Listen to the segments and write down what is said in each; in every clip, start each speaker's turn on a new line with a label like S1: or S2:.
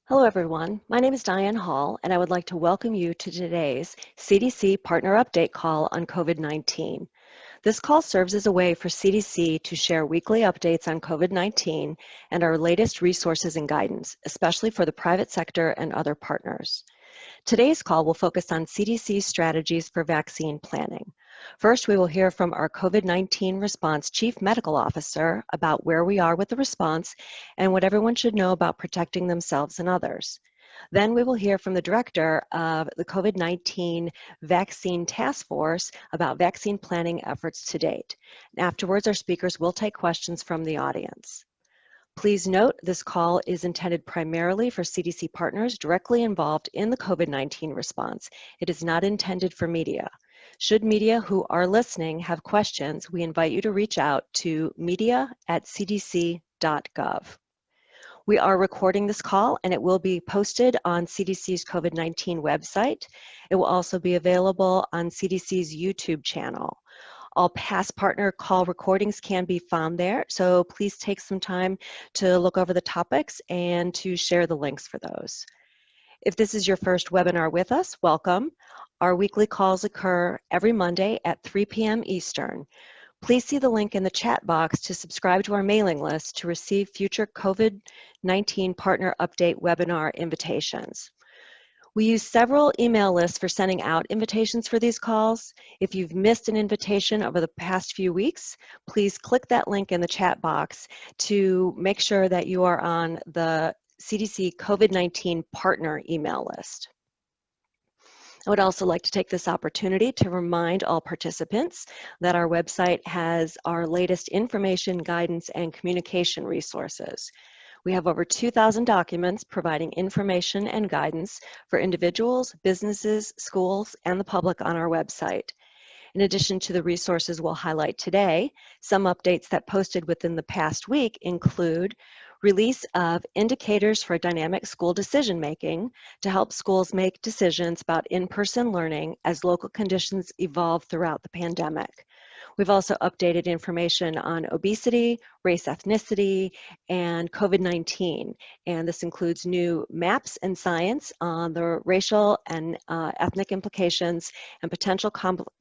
S1: Hello, everyone. My name is Diane Hall, and I would like to welcome you to today's CDC Partner Update call on COVID-19. This call serves as a way for CDC to share weekly updates on COVID-19 and our latest resources and guidance, especially for the private sector and other partners. Today's call will focus on CDC's strategies for vaccine planning. First, we will hear from our COVID-19 response Chief Medical Officer about where we are with the response and what everyone should know about protecting themselves and others. Then we will hear from the Director of the COVID-19 Vaccine Task Force about vaccine planning efforts to date. And afterwards, our speakers will take questions from the audience. Please note this call is intended primarily for CDC partners directly involved in the COVID-19 response. It is not intended for media. Should media who are listening have questions, we invite you to reach out to media@cdc.gov. We are recording this call and it will be posted on CDC's COVID-19 website. It will also be available on CDC's YouTube channel. All past partner call recordings can be found there, so please take some time to look over the topics and to share the links for those. If this is your first webinar with us, welcome. Our weekly calls occur every Monday at 3 p.m. Eastern. Please see the link in the chat box to subscribe to our mailing list to receive future COVID-19 Partner Update webinar invitations. We use several email lists for sending out invitations for these calls. If you've missed an invitation over the past few weeks, please click that link in the chat box to make sure that you are on the CDC COVID-19 partner email list. I would also like to take this opportunity to remind all participants that our website has our latest information, guidance, and communication resources. We have over 2,000 documents providing information and guidance for individuals, businesses, schools, and the public on our website. In addition to the resources we'll highlight today, some updates that posted within the past week include release of indicators for dynamic school decision-making to help schools make decisions about in-person learning as local conditions evolve throughout the pandemic. We've also updated information on obesity, race, ethnicity, and COVID-19. And this includes new maps and science on the racial and ethnic implications and potential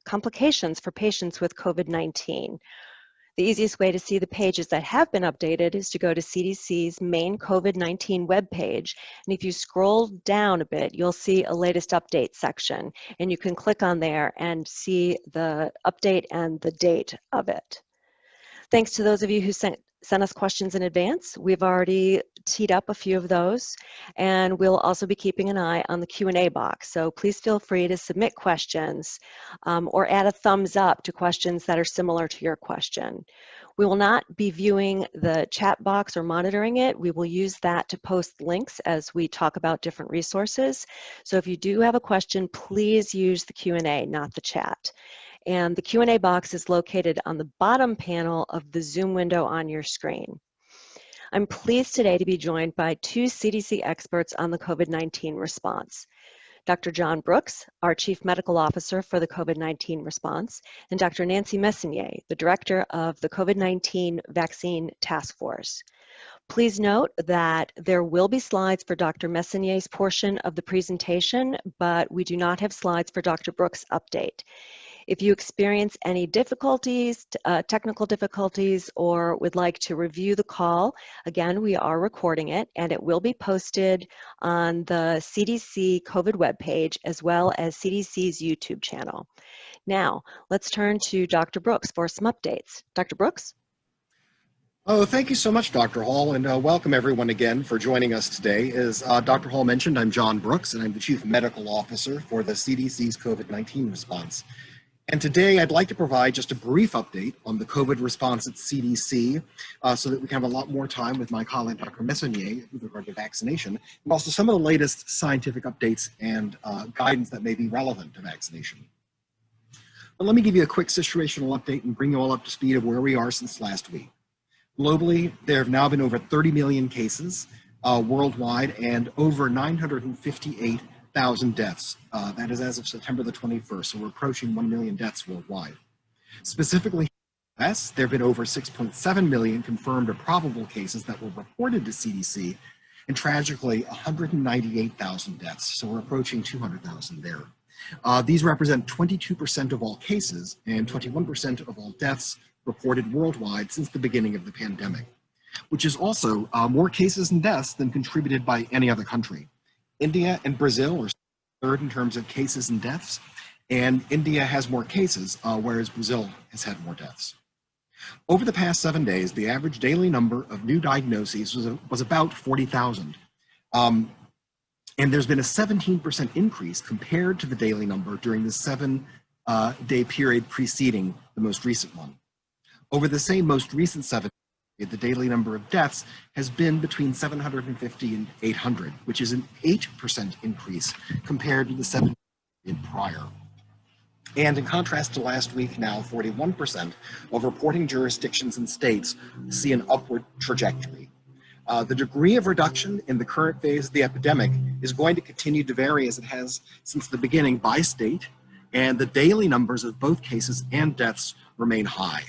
S1: complications for patients with COVID-19. The easiest way to see the pages that have been updated is to go to CDC's main COVID-19 webpage. And if you scroll down a bit, you'll see a latest update section. And you can click on there and see the update and the date of it. Thanks to those of you who sent us questions in advance. We've already teed up a few of those, and we'll also be keeping an eye on the Q&A box. So please feel free to submit questions or add a thumbs up to questions that are similar to your question. We will not be viewing the chat box or monitoring it. We will use that to post links as we talk about different resources. So if you do have a question, please use the Q&A, not the chat. And the Q&A box is located on the bottom panel of the Zoom window on your screen. I'm pleased today to be joined by two CDC experts on the COVID-19 response. Dr. John Brooks, our Chief Medical Officer for the COVID-19 response, and Dr. Nancy Messonnier, the Director of the COVID-19 Vaccine Task Force. Please note that there will be slides for Dr. Messonnier's portion of the presentation, but we do not have slides for Dr. Brooks' update. If you experience any difficulties, technical difficulties, or would like to review the call, again, we are recording it and it will be posted on the CDC COVID webpage as well as CDC's YouTube channel. Now, let's turn to Dr. Brooks for some updates. Dr. Brooks?
S2: Oh, thank you so much, Dr. Hall, and welcome everyone again for joining us today. As Dr. Hall mentioned, I'm John Brooks, and I'm the Chief Medical Officer for the CDC's COVID-19 response. And today I'd like to provide just a brief update on the COVID response at CDC so that we can have a lot more time with my colleague, Dr. Messonnier, with regard to vaccination, and also some of the latest scientific updates and guidance that may be relevant to vaccination. But let me give you a quick situational update and bring you all up to speed of where we are since last week. Globally, there have now been over 30 million cases worldwide and over 958,000 deaths. That is as of September the 21st, so we're approaching 1 million deaths worldwide. Specifically in the US, there have been over 6.7 million confirmed or probable cases that were reported to CDC, and tragically 198,000 deaths. So we're approaching 200,000 there. These represent 22% of all cases and 21% of all deaths reported worldwide since the beginning of the pandemic, which is also more cases and deaths than contributed by any other country. India and Brazil are third in terms of cases and deaths, and India has more cases, whereas Brazil has had more deaths. Over the past 7 days, the average daily number of new diagnoses was about 40,000. And there's been a 17% increase compared to the daily number during the 7-day period preceding the most recent one. Over the same most recent 7 days, the daily number of deaths has been between 750 and 800, which is an 8% increase compared to the 7 days prior. And in contrast to last week, now 41% of reporting jurisdictions and states see an upward trajectory. The degree of reduction in the current phase of the epidemic is going to continue to vary as it has since the beginning by state, and the daily numbers of both cases and deaths remain high.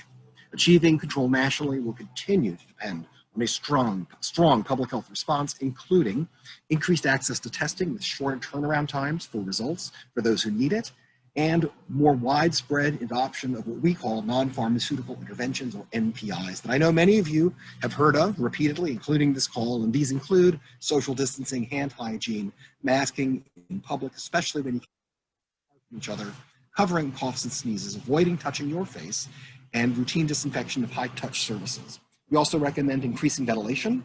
S2: Achieving control nationally will continue to depend on a strong public health response, including increased access to testing with shorter turnaround times for results for those who need it, and more widespread adoption of what we call non-pharmaceutical interventions, or NPIs, that I know many of you have heard of repeatedly, including this call, and these include social distancing, hand hygiene, masking in public, especially when you can each other, covering coughs and sneezes, avoiding touching your face, and routine disinfection of high-touch surfaces. We also recommend increasing ventilation,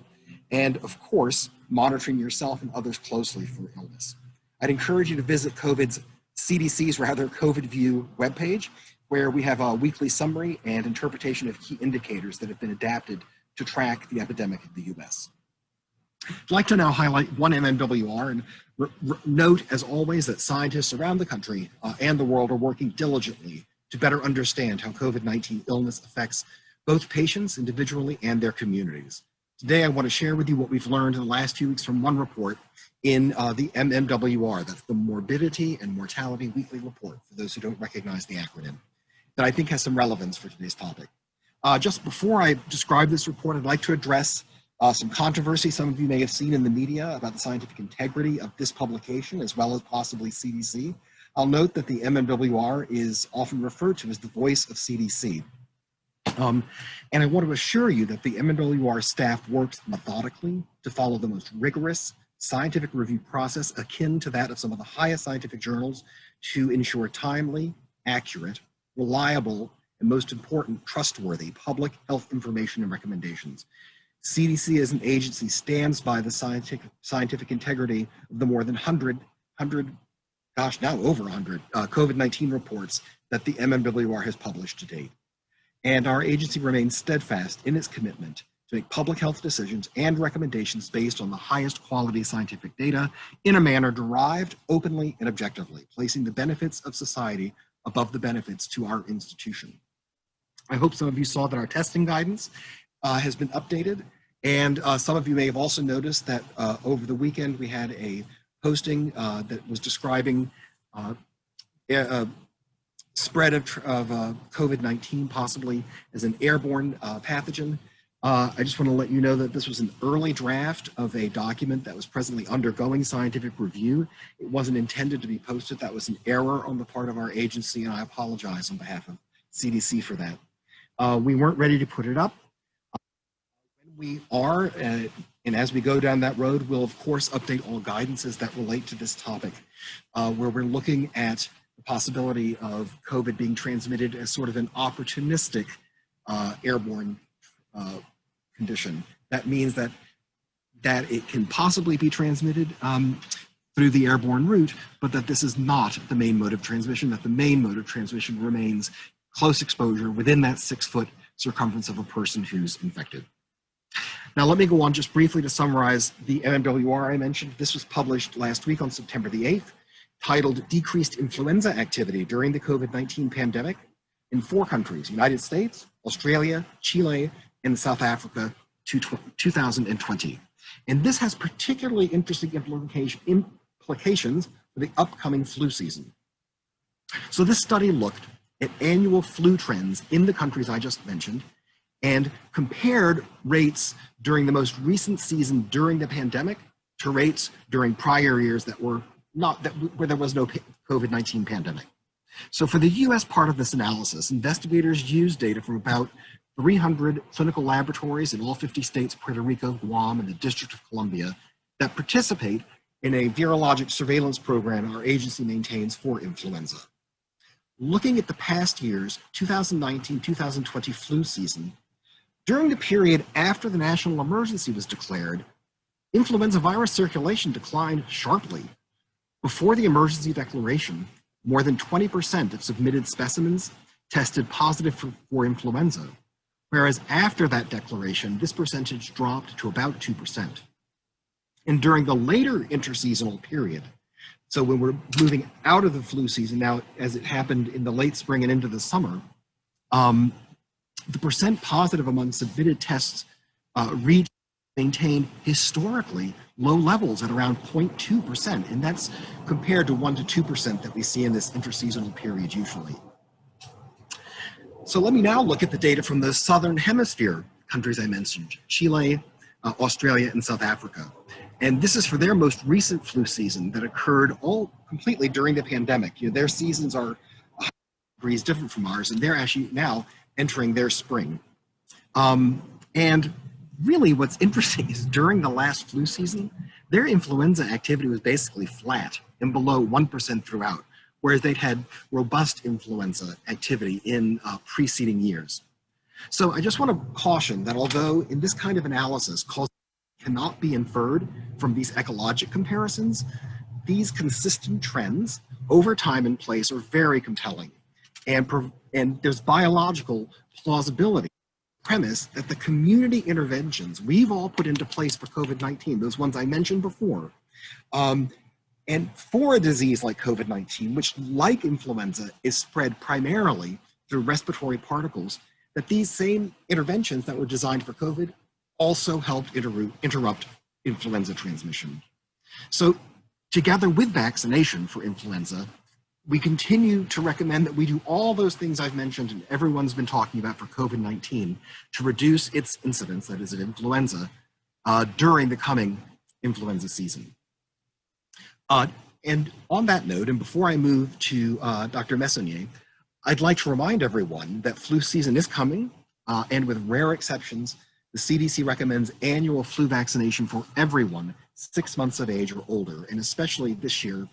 S2: and of course, monitoring yourself and others closely for illness. I'd encourage you to visit CDC's COVID View webpage, where we have a weekly summary and interpretation of key indicators that have been adapted to track the epidemic in the US. I'd like to now highlight one MMWR and note, as always, that scientists around the country and the world are working diligently to better understand how COVID-19 illness affects both patients individually and their communities. Today, I want to share with you what we've learned in the last few weeks from one report in the MMWR, that's the Morbidity and Mortality Weekly Report, for those who don't recognize the acronym, that I think has some relevance for today's topic. Just before I describe this report, I'd like to address some controversy some of you may have seen in the media about the scientific integrity of this publication, as well as possibly CDC. I'll note that the MMWR is often referred to as the voice of CDC. And I want to assure you that the MMWR staff worked methodically to follow the most rigorous scientific review process akin to that of some of the highest scientific journals to ensure timely, accurate, reliable, and most important, trustworthy public health information and recommendations. CDC as an agency stands by the scientific integrity of the more than 100, now over 100 COVID-19 reports that the MMWR has published to date. And our agency remains steadfast in its commitment to make public health decisions and recommendations based on the highest quality scientific data in a manner derived openly and objectively, placing the benefits of society above the benefits to our institution. I hope some of you saw that our testing guidance has been updated, and some of you may have also noticed that over the weekend we had a posting that was describing spread of COVID-19 possibly as an airborne pathogen. I just want to let you know that this was an early draft of a document that was presently undergoing scientific review. It wasn't intended to be posted. That was an error on the part of our agency, and I apologize on behalf of CDC for that. We weren't ready to put it up. When we are, and as we go down that road, we'll of course update all guidances that relate to this topic, where we're looking at the possibility of COVID being transmitted as sort of an opportunistic airborne condition. That means that it can possibly be transmitted through the airborne route, but that this is not the main mode of transmission, that the main mode of transmission remains close exposure within that 6-foot circumference of a person who's infected. Now, let me go on just briefly to summarize the MMWR I mentioned. This was published last week on September the 8th, titled Decreased Influenza Activity During the COVID-19 Pandemic in 4 countries, United States, Australia, Chile, and South Africa, 2020. And this has particularly interesting implications for the upcoming flu season. So this study looked at annual flu trends in the countries I just mentioned, and compared rates during the most recent season during the pandemic to rates during prior years that were where there was no COVID-19 pandemic. So for the US part of this analysis, investigators used data from about 300 clinical laboratories in all 50 states, Puerto Rico, Guam, and the District of Columbia that participate in a virologic surveillance program our agency maintains for influenza. Looking at the past year's 2019-2020 flu season, during the period after the national emergency was declared, influenza virus circulation declined sharply. Before the emergency declaration, more than 20% of submitted specimens tested positive for influenza, whereas after that declaration, this percentage dropped to about 2%. And during the later interseasonal period, so when we're moving out of the flu season now, as it happened in the late spring and into the summer, the percent positive among submitted tests maintained historically low levels at around 0.2%, and that's compared to 1 to 2% that we see in this interseasonal period usually. So let me now look at the data from the Southern Hemisphere countries I mentioned, Chile, Australia, and South Africa. And this is for their most recent flu season that occurred all completely during the pandemic. You know, their seasons are 100 degrees different from ours, and they're actually now entering their spring. And really what's interesting is during the last flu season, their influenza activity was basically flat and below 1% throughout, whereas they'd had robust influenza activity in preceding years. So I just want to caution that although in this kind of analysis, causation cannot be inferred from these ecologic comparisons, these consistent trends over time and place are very compelling. And there's biological plausibility premise that the community interventions we've all put into place for COVID-19, those ones I mentioned before, and for a disease like COVID-19, which like influenza is spread primarily through respiratory particles, that these same interventions that were designed for COVID also helped interrupt influenza transmission. So together with vaccination for influenza, we continue to recommend that we do all those things I've mentioned and everyone's been talking about for COVID-19 to reduce its incidence, that is of influenza, during the coming influenza season. And on that note, and before I move to Dr. Messonnier, I'd like to remind everyone that flu season is coming, and with rare exceptions, the CDC recommends annual flu vaccination for everyone 6 months of age or older, and especially this year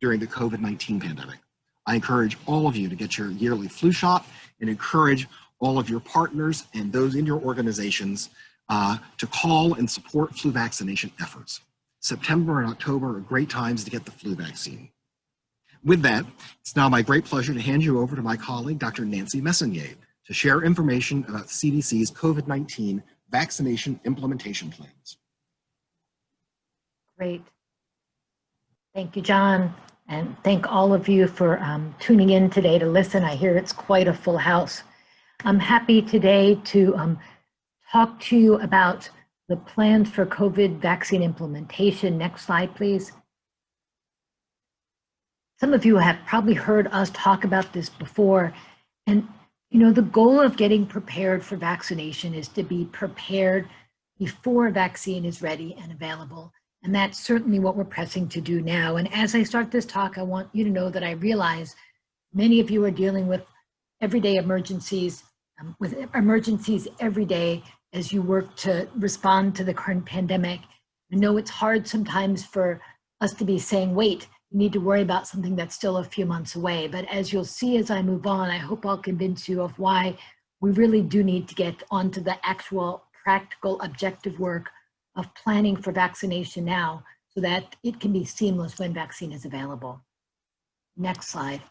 S2: during the COVID-19 pandemic. I encourage all of you to get your yearly flu shot and encourage all of your partners and those in your organizations to call and support flu vaccination efforts. September and October are great times to get the flu vaccine. With that, it's now my great pleasure to hand you over to my colleague, Dr. Nancy Messonnier, to share information about CDC's COVID-19 vaccination implementation plans.
S3: Great. Thank you, John, and thank all of you for tuning in today to listen. I hear it's quite a full house. I'm happy today to talk to you about the plans for COVID vaccine implementation. Next slide, please. Some of you have probably heard us talk about this before, and you know, the goal of getting prepared for vaccination is to be prepared before a vaccine is ready and available. And that's certainly what we're pressing to do now. And as I start this talk, I want you to know that I realize many of you are dealing with everyday emergencies, every day as you work to respond to the current pandemic. I know it's hard sometimes for us to be saying, wait, you need to worry about something that's still a few months away. But as you'll see as I move on, I hope I'll convince you of why we really do need to get onto the actual practical objective work of planning for vaccination now so that it can be seamless when vaccine is available. Next slide.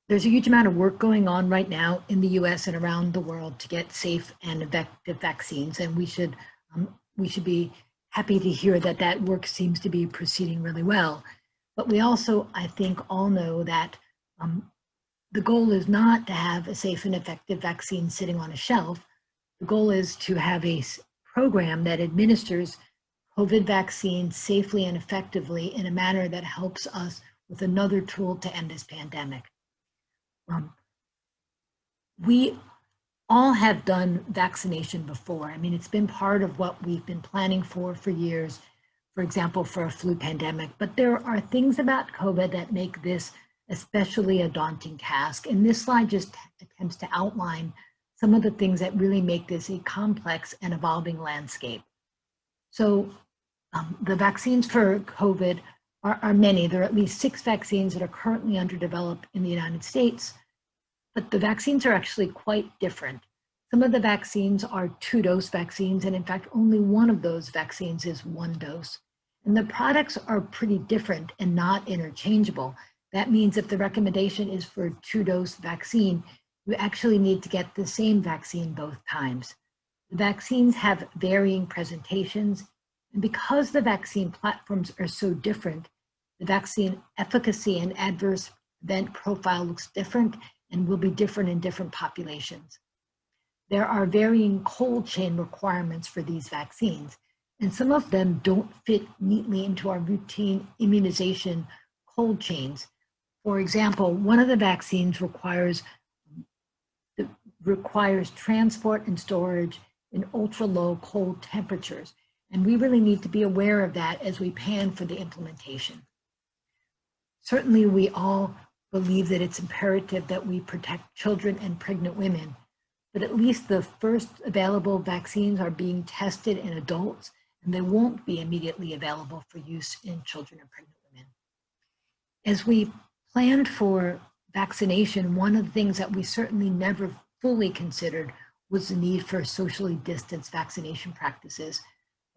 S3: There's a huge amount of work going on right now in the US and around the world to get safe and effective vaccines, and we should be happy to hear that that work seems to be proceeding really well. But we also, I think, all know that the goal is not to have a safe and effective vaccine sitting on a shelf. The goal is to have a program that administers COVID vaccines safely and effectively in a manner that helps us with another tool to end this pandemic. We all have done vaccination before. I mean, it's been part of what we've been planning for years, for example, for a flu pandemic. But there are things about COVID that make this especially a daunting task. And this slide just attempts to outline some of the things that really make this a complex and evolving landscape. So the vaccines for COVID are many. There are at least 6 vaccines that are currently under development in the United States, but the vaccines are actually quite different. Some of the vaccines are 2-dose vaccines, and in fact, only one of those vaccines is 1 dose. And the products are pretty different and not interchangeable. That means if the recommendation is for a 2-dose vaccine, you actually need to get the same vaccine both times. The vaccines have varying presentations, and because the vaccine platforms are so different, the vaccine efficacy and adverse event profile looks different and will be different in different populations. There are varying cold chain requirements for these vaccines, and some of them don't fit neatly into our routine immunization cold chains. For example, one of the vaccines requires transport and storage in ultra-low cold temperatures, and we really need to be aware of that as we plan for the implementation. Certainly, we all believe that it's imperative that we protect children and pregnant women, but at least the first available vaccines are being tested in adults, and they won't be immediately available for use in children and pregnant women. As we planned for vaccination, one of the things that we certainly never fully considered was the need for socially distanced vaccination practices.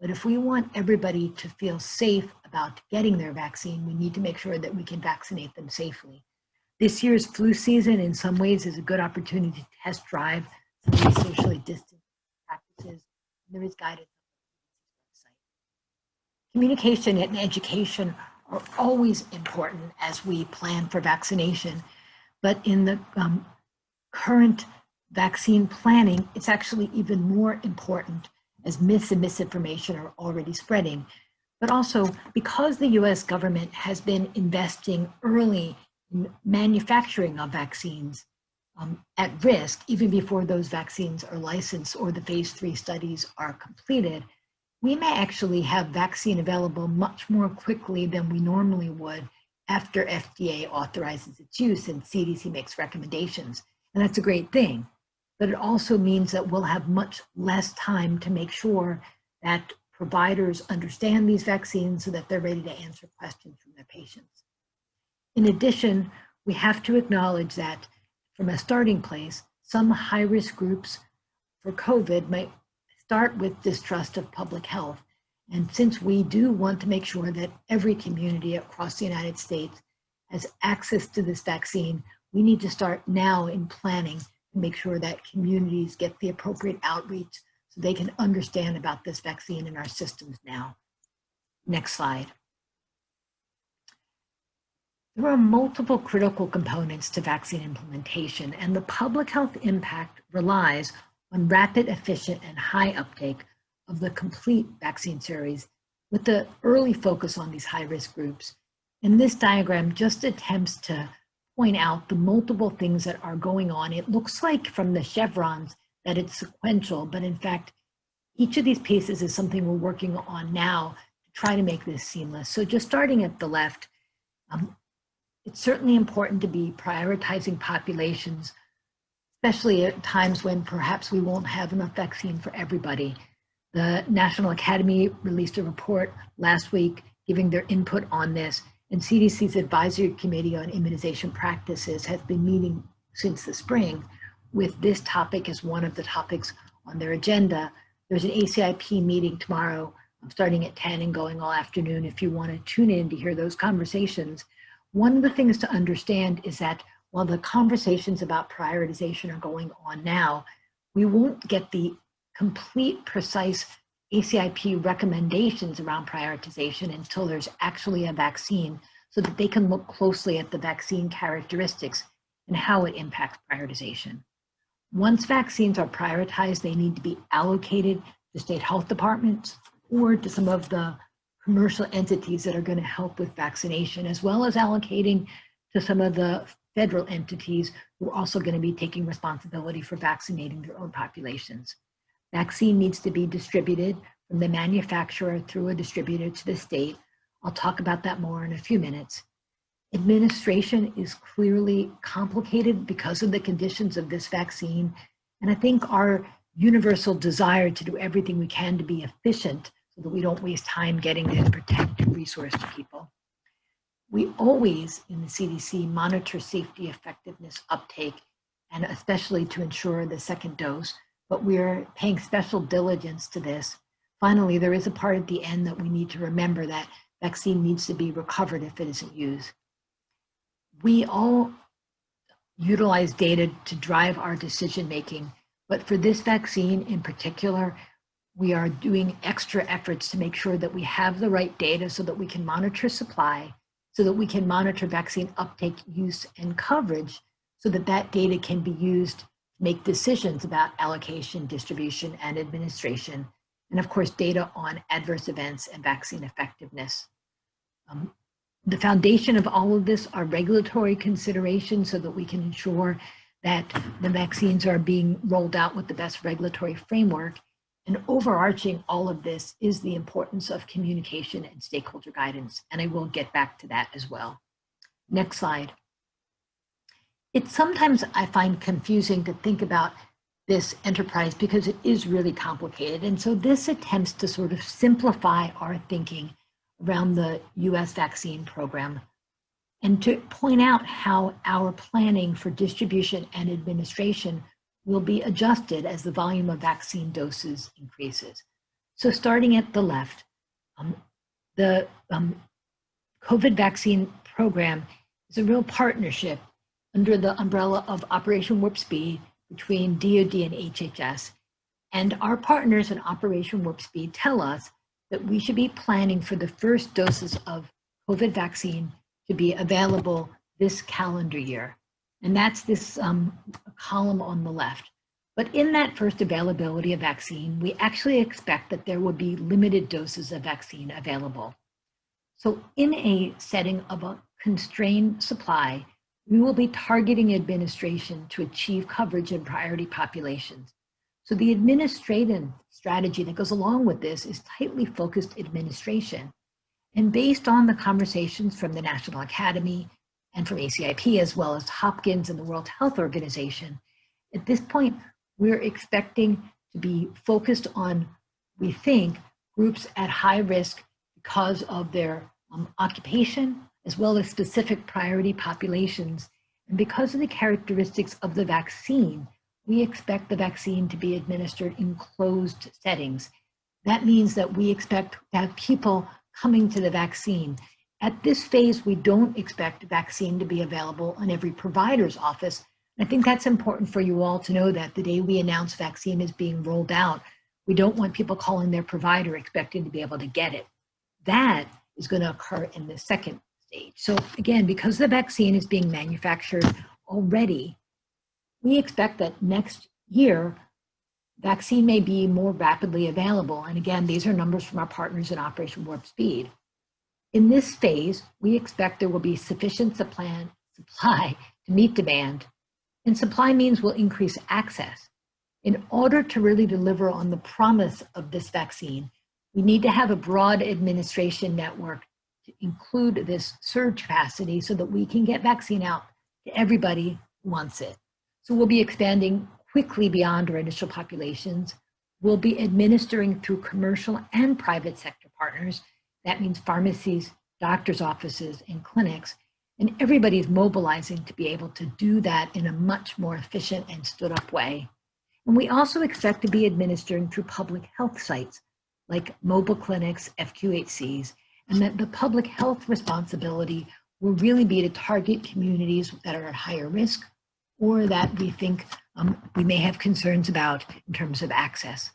S3: But if we want everybody to feel safe about getting their vaccine, we need to make sure that we can vaccinate them safely. This year's flu season, in some ways, is a good opportunity to test drive some of these socially distanced practices. There is guidance on the website. Communication and education are always important as we plan for vaccination, but in the current vaccine planning, it's actually even more important as myths and misinformation are already spreading. But also because the US government has been investing early in manufacturing of vaccines at risk, even before those vaccines are licensed or the phase 3 studies are completed, we may actually have vaccine available much more quickly than we normally would after FDA authorizes its use and CDC makes recommendations. And that's a great thing. But it also means that we'll have much less time to make sure that providers understand these vaccines so that they're ready to answer questions from their patients. In addition, we have to acknowledge that from a starting place, some high-risk groups for COVID might start with distrust of public health. And since we do want to make sure that every community across the United States has access to this vaccine, we need to start now in planning to make sure that communities get the appropriate outreach so they can understand about this vaccine in our systems now. Next slide. There are multiple critical components to vaccine implementation, and the public health impact relies on rapid, efficient, and high uptake of the complete vaccine series with the early focus on these high-risk groups. And this diagram just attempts to point out the multiple things that are going on. It looks like from the chevrons that it's sequential, but in fact, each of these pieces is something we're working on now to try to make this seamless. So just starting at the left, it's certainly important to be prioritizing populations, especially at times when perhaps we won't have enough vaccine for everybody. The National Academy released a report last week giving their input on this, and CDC's Advisory Committee on Immunization Practices has been meeting since the spring with this topic as one of the topics on their agenda. There's an ACIP meeting tomorrow, starting at 10 and going all afternoon if you want to tune in to hear those conversations. One of the things to understand is that while the conversations about prioritization are going on now, we won't get the complete, precise ACIP recommendations around prioritization until there's actually a vaccine so that they can look closely at the vaccine characteristics and how it impacts prioritization. Once vaccines are prioritized, they need to be allocated to state health departments or to some of the commercial entities that are going to help with vaccination, as well as allocating to some of the federal entities who are also going to be taking responsibility for vaccinating their own populations. Vaccine needs to be distributed from the manufacturer through a distributor to the state. I'll talk about that more in a few minutes. Administration is clearly complicated because of the conditions of this vaccine. And I think our universal desire to do everything we can to be efficient so that we don't waste time getting this protected resource to people. We always, in the CDC, monitor safety, effectiveness, uptake, and especially to ensure the second dose, but we're paying special diligence to this. Finally, there is a part at the end that we need to remember that vaccine needs to be recovered if it isn't used. We all utilize data to drive our decision-making, but for this vaccine in particular, we are doing extra efforts to make sure that we have the right data so that we can monitor supply, so that we can monitor vaccine uptake, use, and coverage, so that that data can be used to make decisions about allocation, distribution, and administration, and of course, data on adverse events and vaccine effectiveness. The foundation of all of this are regulatory considerations so that we can ensure that the vaccines are being rolled out with the best regulatory framework. And overarching all of this is the importance of communication and stakeholder guidance. And I will get back to that as well. Next slide. It's sometimes I find confusing to think about this enterprise because it is really complicated. And so this attempts to sort of simplify our thinking around the US vaccine program and to point out how our planning for distribution and administration will be adjusted as the volume of vaccine doses increases. So starting at the left, the COVID vaccine program is a real partnership under the umbrella of Operation Warp Speed between DoD and HHS. And our partners in Operation Warp Speed tell us that we should be planning for the first doses of COVID vaccine to be available this calendar year. And that's this column on the left. But in that first availability of vaccine, we actually expect that there will be limited doses of vaccine available. So in a setting of a constrained supply, we will be targeting administration to achieve coverage in priority populations. So the administrative strategy that goes along with this is tightly focused administration. And based on the conversations from the National Academy and from ACIP, as well as Hopkins and the World Health Organization, at this point, we're expecting to be focused on, we think, groups at high risk because of their occupation, as well as specific priority populations. And because of the characteristics of the vaccine, we expect the vaccine to be administered in closed settings. That means that we expect to have people coming to the vaccine. At this phase, we don't expect vaccine to be available in every provider's office. I think that's important for you all to know that the day we announce vaccine is being rolled out, we don't want people calling their provider expecting to be able to get it. That is going to occur in the second stage. So again, because the vaccine is being manufactured already, we expect that next year, vaccine may be more rapidly available. And again, these are numbers from our partners in Operation Warp Speed. In this phase, we expect there will be sufficient supply to meet demand, and supply means we'll increase access. In order to really deliver on the promise of this vaccine, we need to have a broad administration network to include this surge capacity so that we can get vaccine out to everybody who wants it. So we'll be expanding quickly beyond our initial populations. We'll be administering through commercial and private sector partners. That means pharmacies, doctors' offices, and clinics. And everybody's mobilizing to be able to do that in a much more efficient and stood up way. And we also expect to be administering through public health sites like mobile clinics, FQHCs, and that the public health responsibility will really be to target communities that are at higher risk or that we think we may have concerns about in terms of access.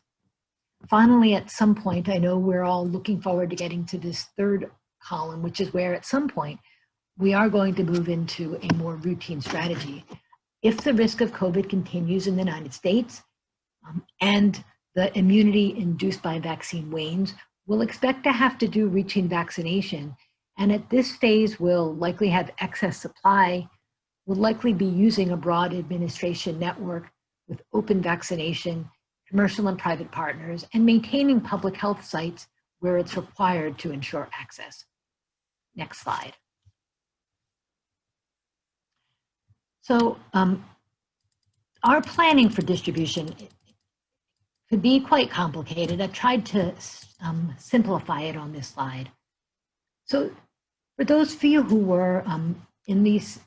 S3: Finally, at some point, I know we're all looking forward to getting to this third column, which is where at some point, we are going to move into a more routine strategy. If the risk of COVID continues in the United States and the immunity induced by vaccine wanes, we'll expect to have to do routine vaccination. And at this phase, we'll likely have excess supply will likely be using a broad administration network with open vaccination, commercial and private partners, and maintaining public health sites where it's required to ensure access. Next slide. So our planning for distribution could be quite complicated. I've tried to simplify it on this slide. So for those of you who were in these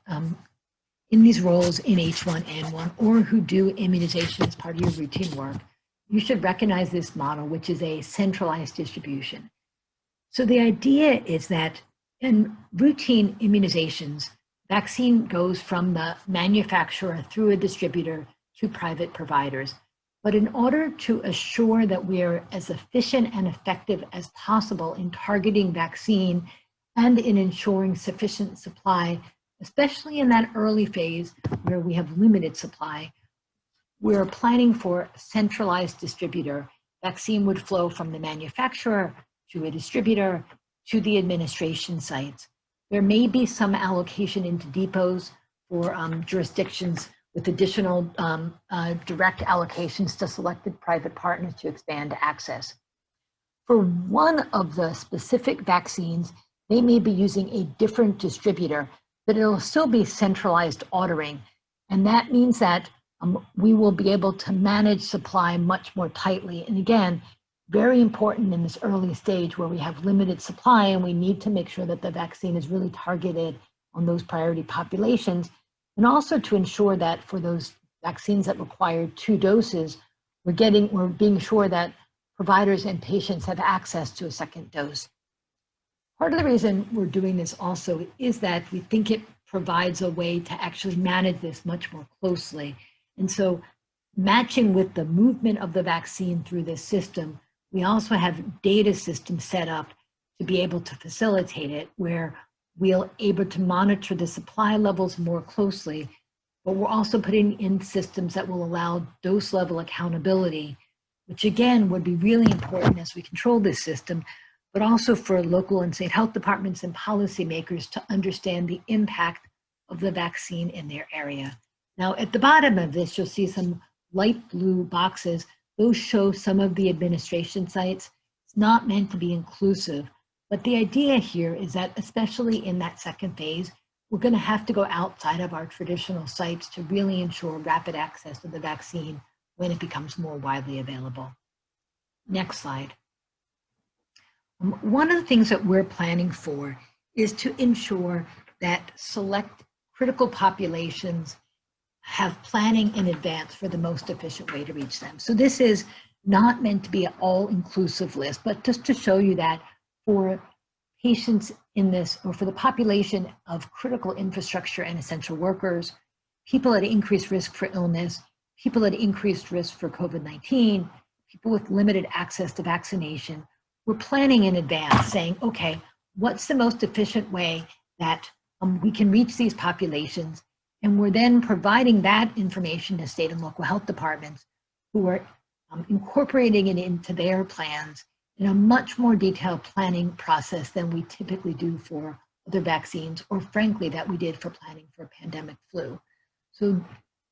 S3: roles in H1N1 or who do immunization as part of your routine work, you should recognize this model, which is a centralized distribution. So the idea is that in routine immunizations, vaccine goes from the manufacturer through a distributor to private providers. But in order to assure that we are as efficient and effective as possible in targeting vaccine and in ensuring sufficient supply, especially in that early phase where we have limited supply, we're planning for a centralized distributor. Vaccine would flow from the manufacturer to a distributor to the administration sites. There may be some allocation into depots for jurisdictions with additional direct allocations to selected private partners to expand access. For one of the specific vaccines, they may be using a different distributor, but it'll still be centralized ordering. And that means that we will be able to manage supply much more tightly. And again, very important in this early stage where we have limited supply and we need to make sure that the vaccine is really targeted on those priority populations. And also to ensure that for those vaccines that require 2 doses, we're being sure that providers and patients have access to a second dose. Part of the reason we're doing this also is that we think it provides a way to actually manage this much more closely. And so matching with the movement of the vaccine through this system, we also have data systems set up to be able to facilitate it where we're able to monitor the supply levels more closely, but we're also putting in systems that will allow dose level accountability, which again would be really important as we control this system, but also for local and state health departments and policymakers to understand the impact of the vaccine in their area. Now, at the bottom of this, you'll see some light blue boxes. Those show some of the administration sites. It's not meant to be inclusive, but the idea here is that, especially in that second phase, we're going to have to go outside of our traditional sites to really ensure rapid access to the vaccine when it becomes more widely available. Next slide. One of the things that we're planning for is to ensure that select critical populations have planning in advance for the most efficient way to reach them. So this is not meant to be an all-inclusive list, but just to show you that for patients in this, or for the population of critical infrastructure and essential workers, people at increased risk for illness, people at increased risk for COVID-19, people with limited access to vaccination, we're planning in advance saying, okay, what's the most efficient way that we can reach these populations? And we're then providing that information to state and local health departments who are incorporating it into their plans in a much more detailed planning process than we typically do for other vaccines, or frankly, that we did for planning for pandemic flu. So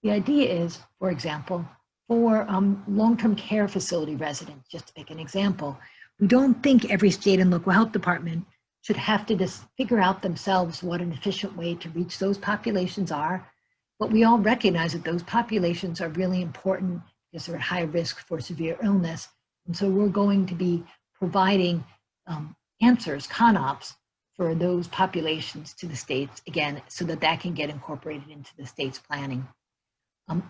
S3: the idea is, for example, for long-term care facility residents, just to pick an example, we don't think every state and local health department should have to just figure out themselves what an efficient way to reach those populations are, but we all recognize that those populations are really important because they're at high risk for severe illness. And so we're going to be providing answers, CONOPS, for those populations to the states, again, so that that can get incorporated into the state's planning.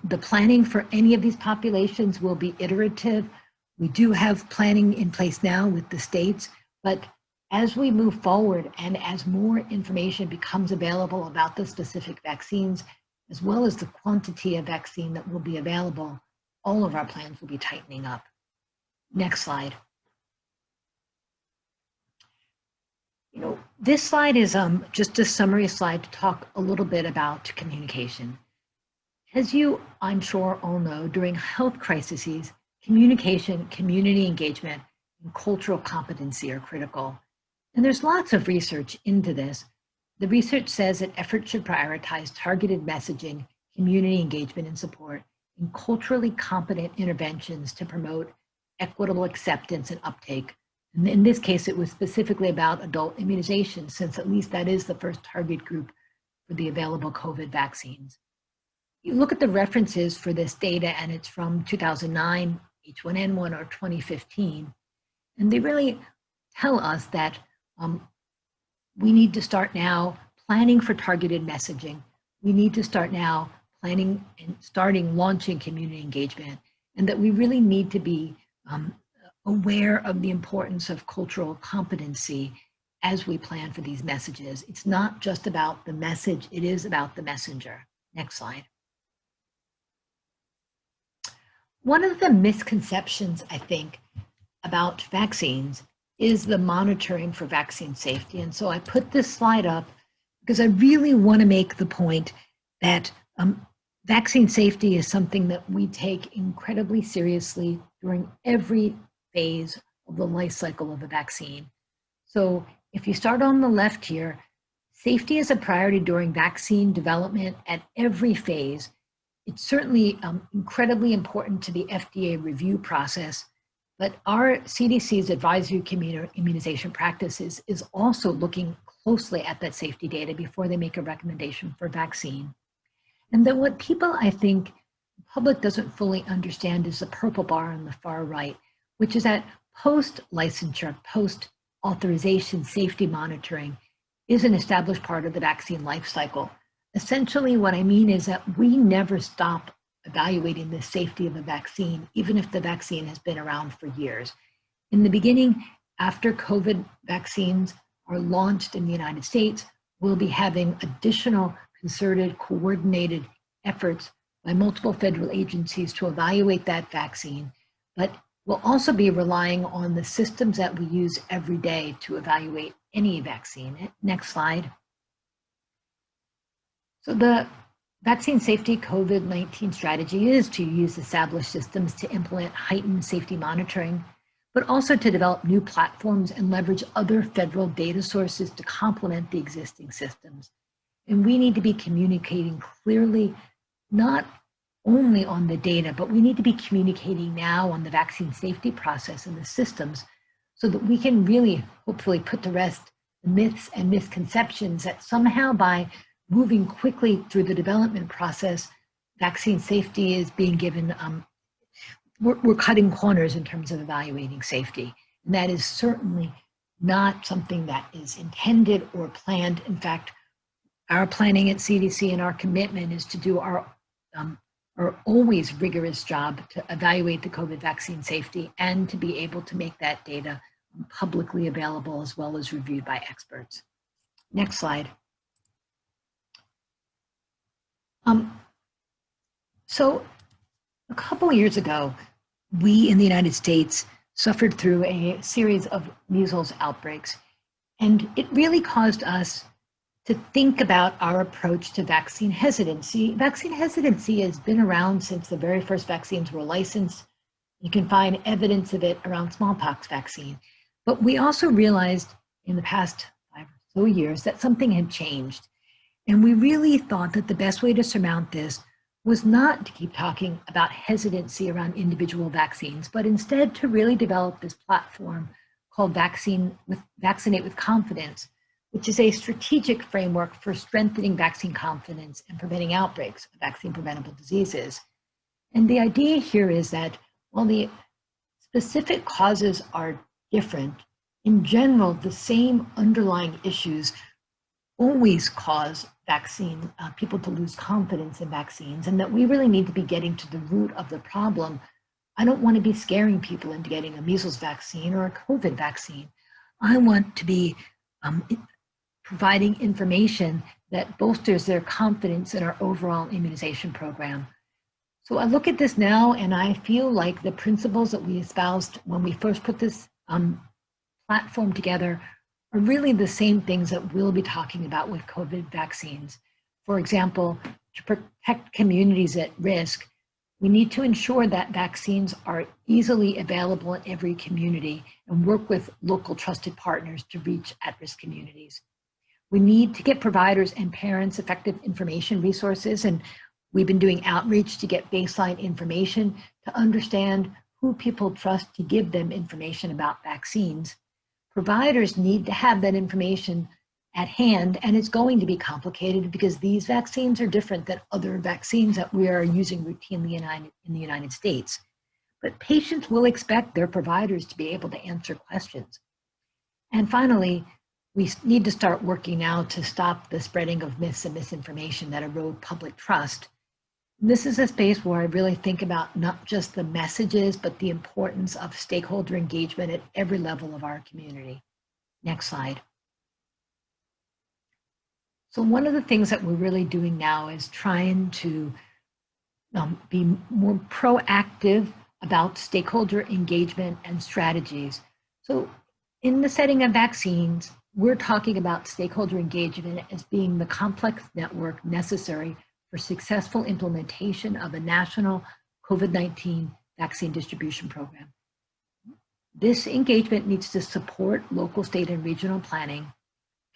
S3: The planning for any of these populations will be iterative. We do have planning in place now with the states, but as we move forward and as more information becomes available about the specific vaccines, as well as the quantity of vaccine that will be available, all of our plans will be tightening up. Next slide. This slide is just a summary slide to talk a little bit about communication. As you, I'm sure, all know, during health crises, communication, community engagement, and cultural competency are critical. And there's lots of research into this, the research says that efforts should prioritize targeted messaging, community engagement and support, and culturally competent interventions to promote equitable acceptance and uptake. And in this case, it was specifically about adult immunization, since at least that is the first target group for the available COVID vaccines. You look at the references for this data, and it's from 2009, H1N1, or 2015, and they really tell us that we need to start now planning for targeted messaging. We need to start now planning and launching community engagement, and that we really need to be aware of the importance of cultural competency as we plan for these messages. It's not just about the message, it is about the messenger. Next slide. One of the misconceptions, I think, about vaccines is the monitoring for vaccine safety. And so I put this slide up because I really want to make the point that vaccine safety is something that we take incredibly seriously during every phase of the life cycle of a vaccine. So if you start on the left here, safety is a priority during vaccine development at every phase. It's certainly incredibly important to the FDA review process, but our CDC's advisory committee immunization practices is also looking closely at that safety data before they make a recommendation for vaccine. And then what people, I think, the public doesn't fully understand is the purple bar on the far right, which is that post-licensure, post-authorization safety monitoring is an established part of the vaccine life cycle. Essentially, what I mean is that we never stop evaluating the safety of a vaccine, even if the vaccine has been around for years. In the beginning, after COVID vaccines are launched in the United States, we'll be having additional concerted, coordinated efforts by multiple federal agencies to evaluate that vaccine, but we'll also be relying on the systems that we use every day to evaluate any vaccine. Next slide. So the vaccine safety COVID-19 strategy is to use established systems to implement heightened safety monitoring, but also to develop new platforms and leverage other federal data sources to complement the existing systems. And we need to be communicating clearly, not only on the data, but we need to be communicating now on the vaccine safety process and the systems so that we can really hopefully put to rest the myths and misconceptions that somehow by moving quickly through the development process, vaccine safety is being given, we're cutting corners in terms of evaluating safety. And that is certainly not something that is intended or planned. In fact, our planning at CDC and our commitment is to do our always rigorous job to evaluate the COVID vaccine safety and to be able to make that data publicly available as well as reviewed by experts. Next slide. So a couple of years ago, we in the United States suffered through a series of measles outbreaks, and it really caused us to think about our approach to vaccine hesitancy. Vaccine hesitancy has been around since the very first vaccines were licensed. You can find evidence of it around smallpox vaccine. But we also realized in the past 5 or so years that something had changed. And we really thought that the best way to surmount this was not to keep talking about hesitancy around individual vaccines, but instead to really develop this platform called Vaccinate with Confidence, which is a strategic framework for strengthening vaccine confidence and preventing outbreaks of vaccine preventable diseases. And the idea here is that while the specific causes are different, in general, the same underlying issues always cause people to lose confidence in vaccines, and that we really need to be getting to the root of the problem. I don't want to be scaring people into getting a measles vaccine or a COVID vaccine. I want to be providing information that bolsters their confidence in our overall immunization program. So I look at this now and I feel like the principles that we espoused when we first put this platform together are really the same things that we'll be talking about with COVID vaccines. For example, to protect communities at risk, we need to ensure that vaccines are easily available in every community and work with local trusted partners to reach at-risk communities. We need to get providers and parents effective information resources, and we've been doing outreach to get baseline information to understand who people trust to give them information about vaccines. Providers need to have that information at hand, and it's going to be complicated because these vaccines are different than other vaccines that we are using routinely in the United States. But patients will expect their providers to be able to answer questions. And finally, we need to start working now to stop the spreading of myths and misinformation that erode public trust. This is a space where I really think about not just the messages, but the importance of stakeholder engagement at every level of our community. Next slide. So one of the things that we're really doing now is trying to be more proactive about stakeholder engagement and strategies. So in the setting of vaccines, we're talking about stakeholder engagement as being the complex network necessary for successful implementation of a national COVID-19 vaccine distribution program. This engagement needs to support local, state, and regional planning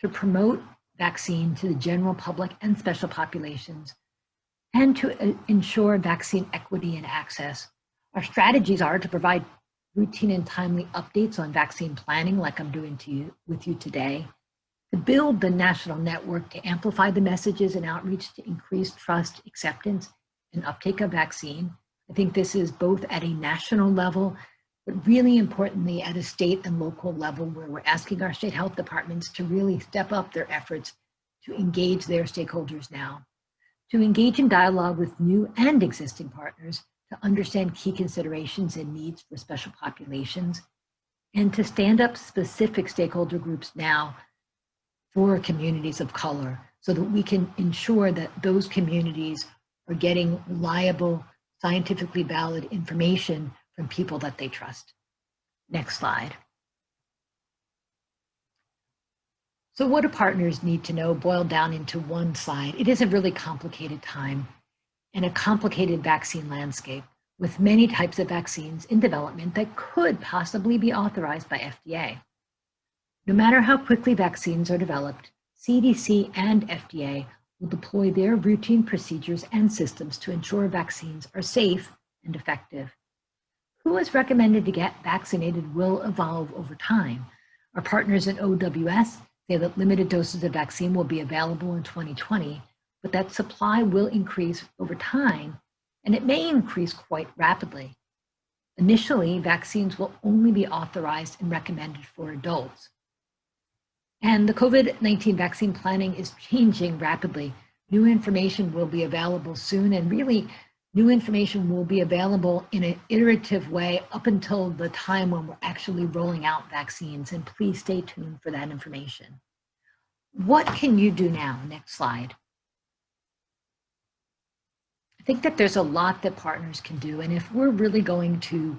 S3: to promote vaccine to the general public and special populations, and to ensure vaccine equity and access. Our strategies are to provide routine and timely updates on vaccine planning, like I'm doing with you today, to build the national network to amplify the messages and outreach to increase trust, acceptance, and uptake of vaccine. I think this is both at a national level, but really importantly at a state and local level, where we're asking our state health departments to really step up their efforts to engage their stakeholders now, to engage in dialogue with new and existing partners, to understand key considerations and needs for special populations, and to stand up specific stakeholder groups now for communities of color, so that we can ensure that those communities are getting reliable, scientifically valid information from people that they trust. Next slide. So what do partners need to know boiled down into one slide? It is a really complicated time and a complicated vaccine landscape with many types of vaccines in development that could possibly be authorized by FDA. No matter how quickly vaccines are developed, CDC and FDA will deploy their routine procedures and systems to ensure vaccines are safe and effective. Who is recommended to get vaccinated will evolve over time. Our partners at OWS say that limited doses of vaccine will be available in 2020, but that supply will increase over time, and it may increase quite rapidly. Initially, vaccines will only be authorized and recommended for adults. And the COVID-19 vaccine planning is changing rapidly. New information will be available soon, and really, new information will be available in an iterative way up until the time when we're actually rolling out vaccines, and please stay tuned for that information. What can you do now? Next slide. I think that there's a lot that partners can do, and if we're really going to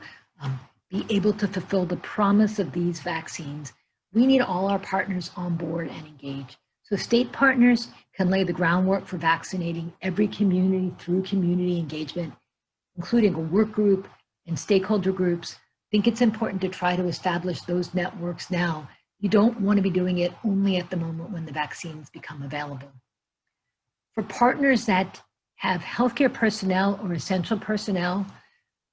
S3: be able to fulfill the promise of these vaccines, we need all our partners on board and engaged. So state partners can lay the groundwork for vaccinating every community through community engagement, including a work group and stakeholder groups. I think it's important to try to establish those networks now. You don't want to be doing it only at the moment when the vaccines become available. For partners that have healthcare personnel or essential personnel,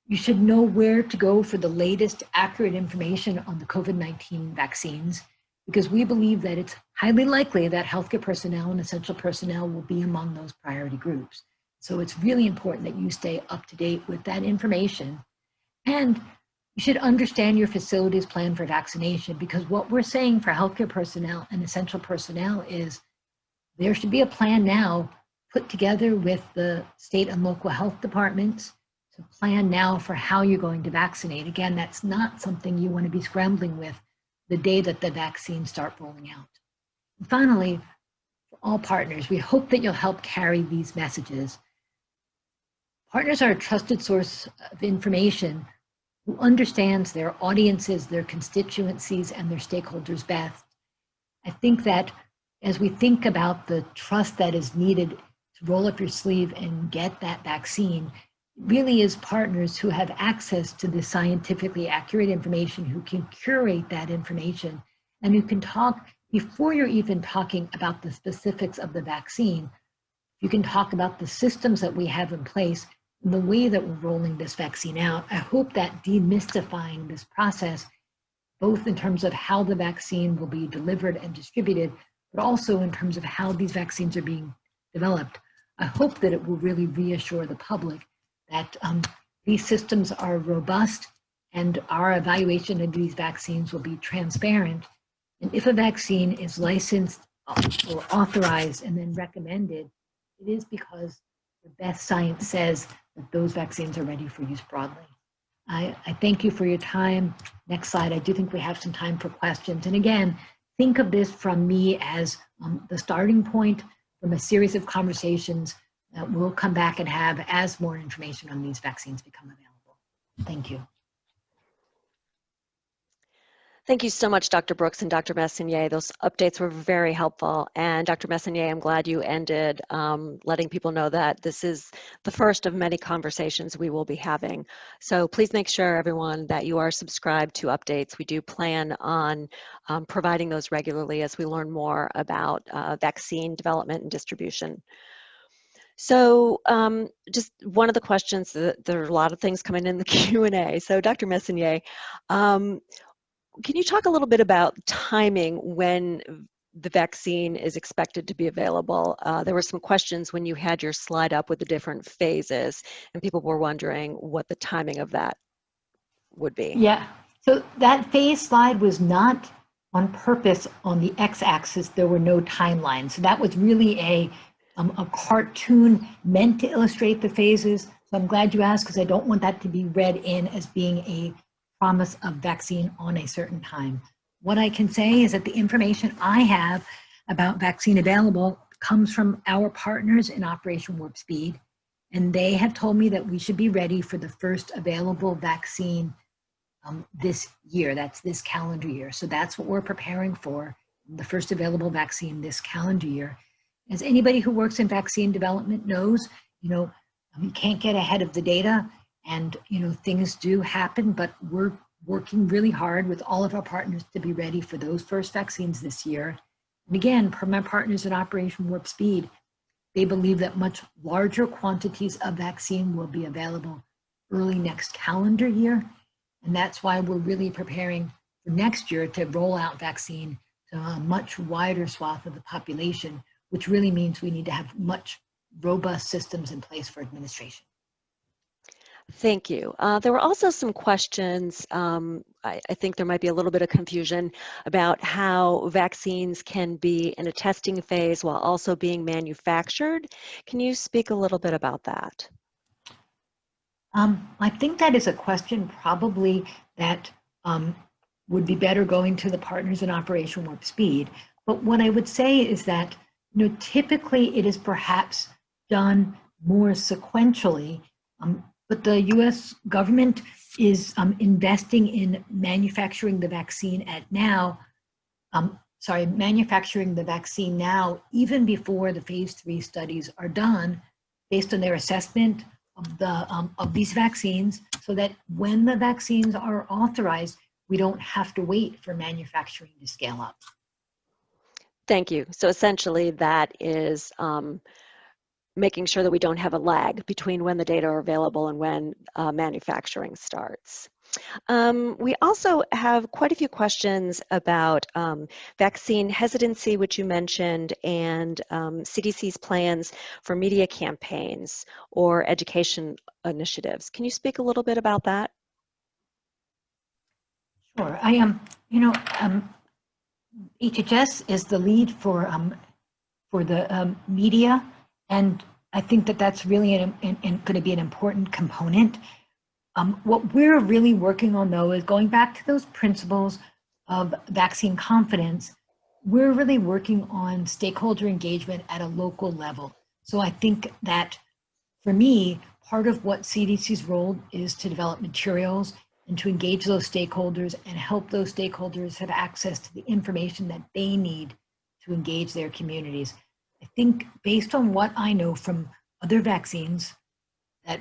S3: you should know where to go for the latest accurate information on the COVID-19 vaccines, because we believe that it's highly likely that healthcare personnel and essential personnel will be among those priority groups. So it's really important that you stay up to date with that information. And you should understand your facility's plan for vaccination, because what we're saying for healthcare personnel and essential personnel is there should be a plan now put together with the state and local health departments to plan now for how you're going to vaccinate. Again, that's not something you want to be scrambling with the day that the vaccines start rolling out. And finally, for all partners, we hope that you'll help carry these messages. Partners are a trusted source of information who understands their audiences, their constituencies, and their stakeholders best. I think that as we think about the trust that is needed to roll up your sleeve and get that vaccine, really is partners who have access to the scientifically accurate information, who can curate that information, and who can talk before you're even talking about the specifics of the vaccine, you can talk about the systems that we have in place and the way that we're rolling this vaccine out. I hope that demystifying this process, both in terms of how the vaccine will be delivered and distributed, but also in terms of how these vaccines are being developed, I hope that it will really reassure the public that these systems are robust and our evaluation of these vaccines will be transparent. And if a vaccine is licensed or authorized and then recommended, it is because the best science says that those vaccines are ready for use broadly. I thank you for your time. Next slide. I do think we have some time for questions. And again, think of this from me as the starting point from a series of conversations that we'll come back and have as more information on these vaccines become available. Thank you.
S1: Thank you so much, Dr. Brooks and Dr. Messonnier. Those updates were very helpful. And Dr. Messonnier, I'm glad you ended letting people know that this is the first of many conversations we will be having. So please make sure, everyone, that you are subscribed to updates. We do plan on providing those regularly as we learn more about vaccine development and distribution. So just one of the questions, there are a lot of things coming in the Q&A. So Dr. Messonnier, can you talk a little bit about timing when the vaccine is expected to be available? There were some questions when you had your slide up with the different phases, and people were wondering what the timing of that would be.
S3: Yeah, so that phase slide was not on purpose on the x-axis. There were no timelines. So that was really a cartoon meant to illustrate the phases. So I'm glad you asked, because I don't want that to be read in as being a promise of vaccine on a certain time. What I can say is that the information I have about vaccine available comes from our partners in Operation Warp Speed, and they have told me that we should be ready for the first available vaccine this year. That's this calendar year. So that's what we're preparing for, the first available vaccine this calendar year. As anybody who works in vaccine development knows, you can't get ahead of the data. And things do happen, but we're working really hard with all of our partners to be ready for those first vaccines this year. And again, per my partners at Operation Warp Speed, they believe that much larger quantities of vaccine will be available early next calendar year. And that's why we're really preparing for next year to roll out vaccine to a much wider swath of the population, which really means we need to have much robust systems in place for administration.
S1: Thank you. There were also some questions, I think there might be a little bit of confusion about how vaccines can be in a testing phase while also being manufactured. Can you speak a little bit about that?
S3: I think that is a question probably that would be better going to the partners in Operation Warp Speed. But what I would say is that typically it is perhaps done more sequentially. But the US government is investing in manufacturing the vaccine manufacturing the vaccine now, even before the phase 3 studies are done, based on their assessment of these vaccines, so that when the vaccines are authorized, we don't have to wait for manufacturing to scale up.
S1: Thank you. So essentially that is making sure that we don't have a lag between when the data are available and when manufacturing starts. We also have quite a few questions about vaccine hesitancy, which you mentioned, and CDC's plans for media campaigns or education initiatives. Can you speak a little bit about that?
S3: Sure. I am, HHS is the lead for the media, and I think that that's really going to be an important component. What we're really working on, though, is going back to those principles of vaccine confidence. We're really working on stakeholder engagement at a local level. So I think that, for me, part of what CDC's role is to develop materials and to engage those stakeholders and help those stakeholders have access to the information that they need to engage their communities. I think based on what I know from other vaccines that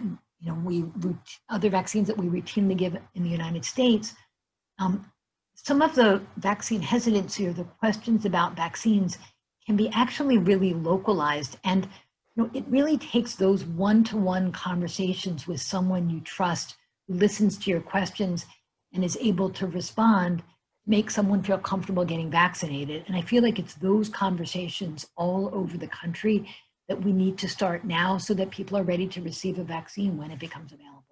S3: other vaccines that we routinely give in the United States, some of the vaccine hesitancy or the questions about vaccines can be actually really localized. And it really takes those one-to-one conversations with someone you trust, who listens to your questions and is able to respond, make someone feel comfortable getting vaccinated. And I feel like it's those conversations all over the country that we need to start now so that people are ready to receive a vaccine when it becomes available.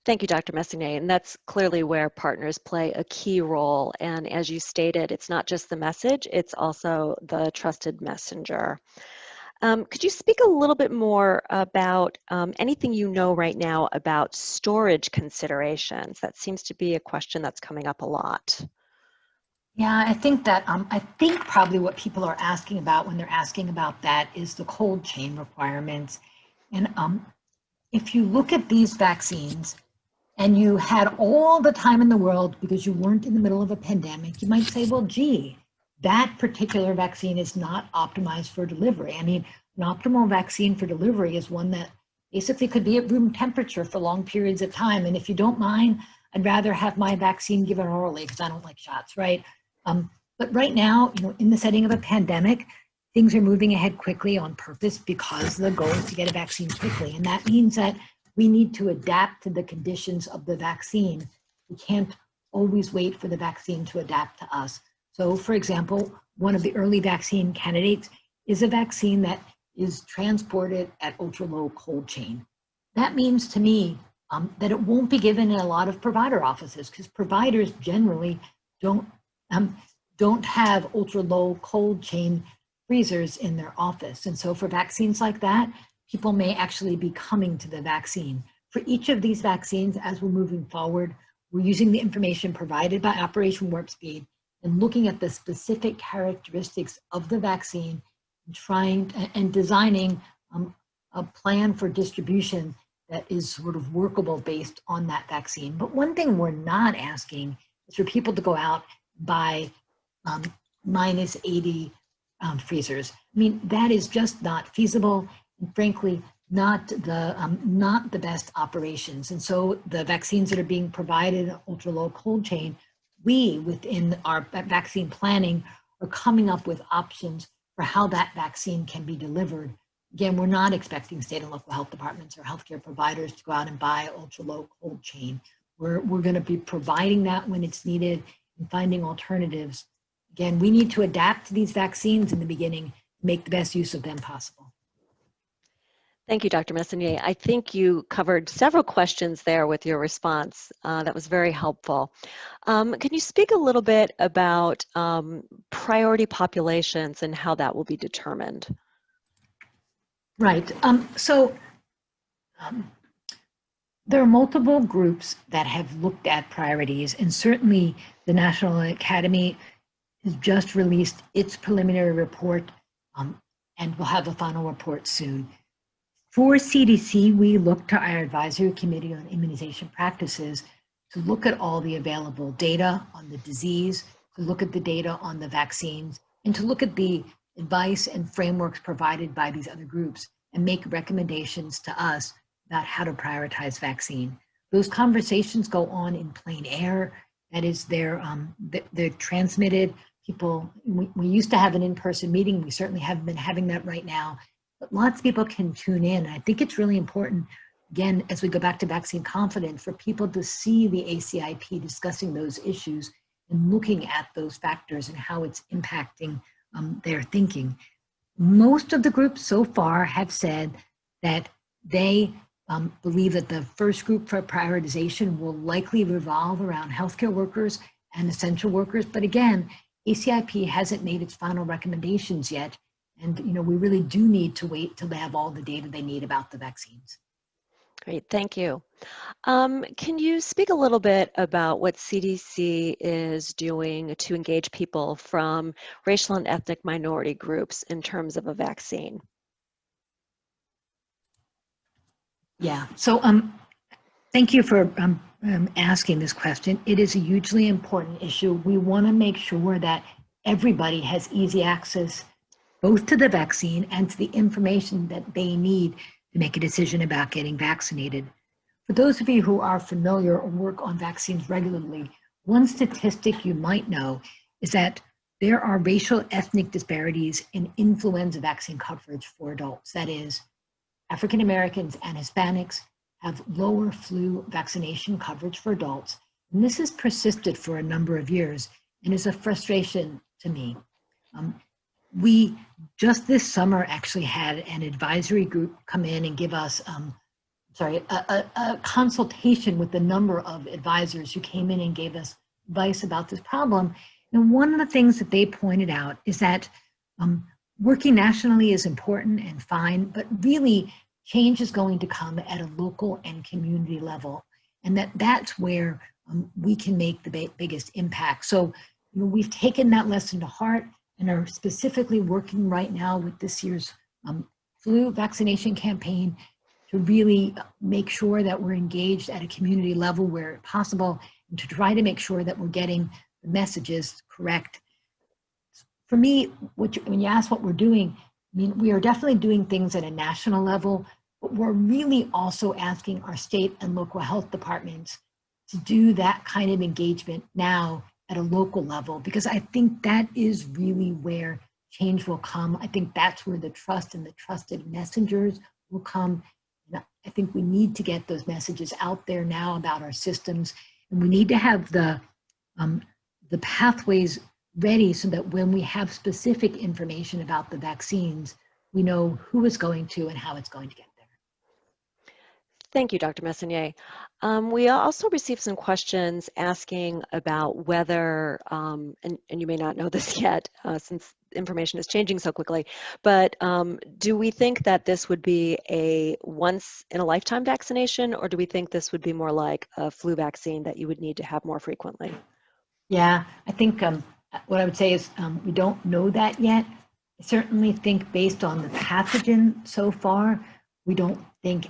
S1: Thank you, Dr. Messonnier. And that's clearly where partners play a key role. And as you stated, it's not just the message, it's also the trusted messenger. Could you speak a little bit more about anything you know right now about storage considerations? That seems to be a question that's coming up a lot.
S3: Yeah, I think that, I think probably what people are asking about when they're asking about that is the cold chain requirements. And if you look at these vaccines and you had all the time in the world because you weren't in the middle of a pandemic, you might say, well, gee, that particular vaccine is not optimized for delivery. I mean, an optimal vaccine for delivery is one that basically could be at room temperature for long periods of time. And if you don't mind, I'd rather have my vaccine given orally because I don't like shots, right? But right now, in the setting of a pandemic, things are moving ahead quickly on purpose because the goal is to get a vaccine quickly. And that means that we need to adapt to the conditions of the vaccine. We can't always wait for the vaccine to adapt to us. So for example, one of the early vaccine candidates is a vaccine that is transported at ultra low cold chain. That means to me that it won't be given in a lot of provider offices because providers generally don't have ultra low cold chain freezers in their office. And so for vaccines like that, people may actually be coming to the vaccine. For each of these vaccines, as we're moving forward, we're using the information provided by Operation Warp Speed and looking at the specific characteristics of the vaccine and trying and designing a plan for distribution that is sort of workable based on that vaccine. But one thing we're not asking is for people to go out and buy minus 80 freezers. I mean, that is just not feasible, and frankly, not the best operations. And so the vaccines that are being provided in ultra low cold chain, we within our vaccine planning are coming up with options for how that vaccine can be delivered. Again, we're not expecting state and local health departments or healthcare providers to go out and buy ultra low cold chain. We're going to be providing that when it's needed and finding alternatives. Again, we need to adapt to these vaccines in the beginning, make the best use of them possible.
S1: Thank you, Dr. Messonnier. I think you covered several questions there with your response. That was very helpful. Can you speak a little bit about priority populations and how that will be determined?
S3: Right. There are multiple groups that have looked at priorities, and certainly the National Academy has just released its preliminary report and will have a final report soon. For CDC, we look to our Advisory Committee on Immunization Practices to look at all the available data on the disease, to look at the data on the vaccines, and to look at the advice and frameworks provided by these other groups and make recommendations to us about how to prioritize vaccine. Those conversations go on in plain air. That is, they're transmitted. We used to have an in-person meeting. We certainly haven't been having that right now. But lots of people can tune in. I think it's really important, again, as we go back to vaccine confidence, for people to see the ACIP discussing those issues and looking at those factors and how it's impacting their thinking. Most of the groups so far have said that they believe that the first group for prioritization will likely revolve around healthcare workers and essential workers. But again, ACIP hasn't made its final recommendations yet. And we really do need to wait till they have all the data they need about the vaccines.
S1: Great, thank you. Can you speak a little bit about what CDC is doing to engage people from racial and ethnic minority groups in terms of a vaccine?
S3: Yeah, so thank you for asking this question. It is a hugely important issue. We want to make sure that everybody has easy access both to the vaccine and to the information that they need to make a decision about getting vaccinated. For those of you who are familiar or work on vaccines regularly, One statistic you might know is that there are racial ethnic disparities in influenza vaccine coverage for adults. That is, African Americans and Hispanics have lower flu vaccination coverage for adults. And this has persisted for a number of years and is a frustration to me. We just this summer actually had an advisory group come in and give us a consultation with a number of advisors who came in and gave us advice about this problem. And one of the things that they pointed out is that working nationally is important and fine, but really change is going to come at a local and community level. And that's where we can make the biggest impact. So we've taken that lesson to heart and are specifically working right now with this year's flu vaccination campaign to really make sure that we're engaged at a community level where possible, and to try to make sure that we're getting the messages correct. For me, when you ask what we're doing, I mean, we are definitely doing things at a national level, but we're really also asking our state and local health departments to do that kind of engagement now at a local level, because I think that is really where change will come. I think that's where the trust and the trusted messengers will come. And I think we need to get those messages out there now about our systems, and we need to have the pathways ready so that when we have specific information about the vaccines, we know who it's going to and how it's going to get there.
S1: Thank you, Dr. Messonnier. We also received some questions asking about whether, and you may not know this yet since information is changing so quickly, but do we think that this would be a once in a lifetime vaccination, or do we think this would be more like a flu vaccine that you would need to have more frequently?
S3: Yeah, I think what I would say is we don't know that yet. I certainly think based on the pathogen so far, we don't think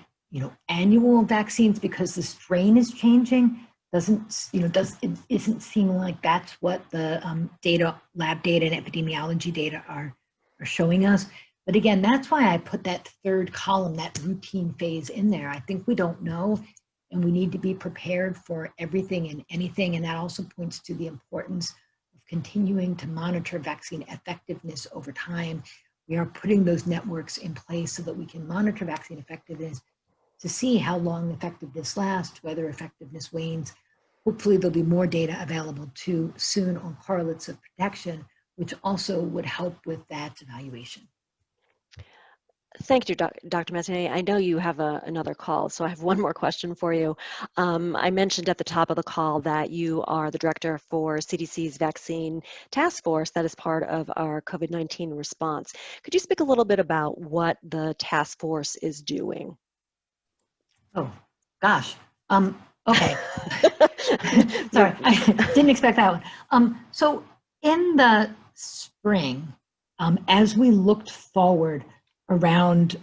S3: annual vaccines, because the strain is changing, isn't seeming like that's what the lab data and epidemiology data are showing us. But again, that's why I put that third column, that routine phase in there. I think we don't know, and we need to be prepared for everything and anything. And that also points to the importance of continuing to monitor vaccine effectiveness over time. We are putting those networks in place so that we can monitor vaccine effectiveness to see how long effectiveness lasts, whether effectiveness wanes. Hopefully there'll be more data available too soon on correlates of protection, which also would help with that evaluation.
S1: Thank you, Dr. Messonnier. I know you have another call, so I have one more question for you. I mentioned at the top of the call that you are the director for CDC's vaccine task force that is part of our COVID-19 response. Could you speak a little bit about what the task force is doing?
S3: Oh, gosh. Okay. Sorry, I didn't expect that one. So in the spring, as we looked forward around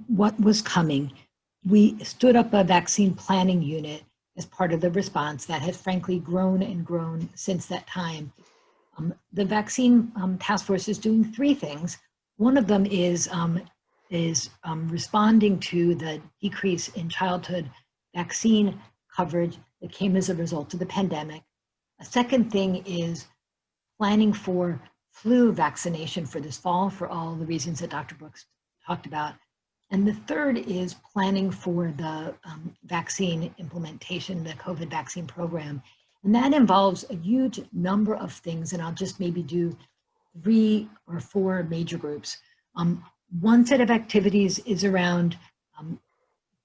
S3: what was coming, we stood up a vaccine planning unit as part of the response that has frankly grown and grown since that time. The vaccine task force is doing three things. One of them is responding to the decrease in childhood vaccine coverage that came as a result of the pandemic. A second thing is planning for flu vaccination for this fall for all the reasons that Dr. Brooks talked about. And the third is planning for the vaccine implementation, the COVID vaccine program. And that involves a huge number of things, and I'll just maybe do 3 or 4 major groups. One set of activities is around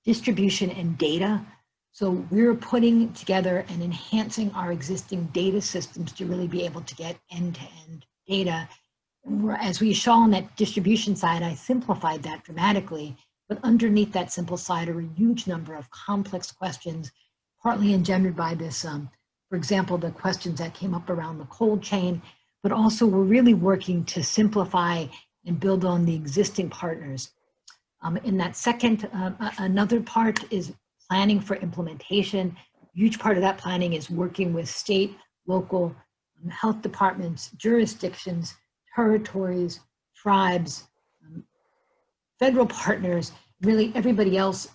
S3: distribution and data. So we're putting together and enhancing our existing data systems to really be able to get end-to-end data. As we saw on that distribution side, I simplified that dramatically, but underneath that simple side are a huge number of complex questions, partly engendered by this, for example, the questions that came up around the cold chain, but also we're really working to simplify and build on the existing partners. In that second, another part is planning for implementation. A huge part of that planning is working with state, local health departments, jurisdictions, territories, tribes, federal partners, really everybody else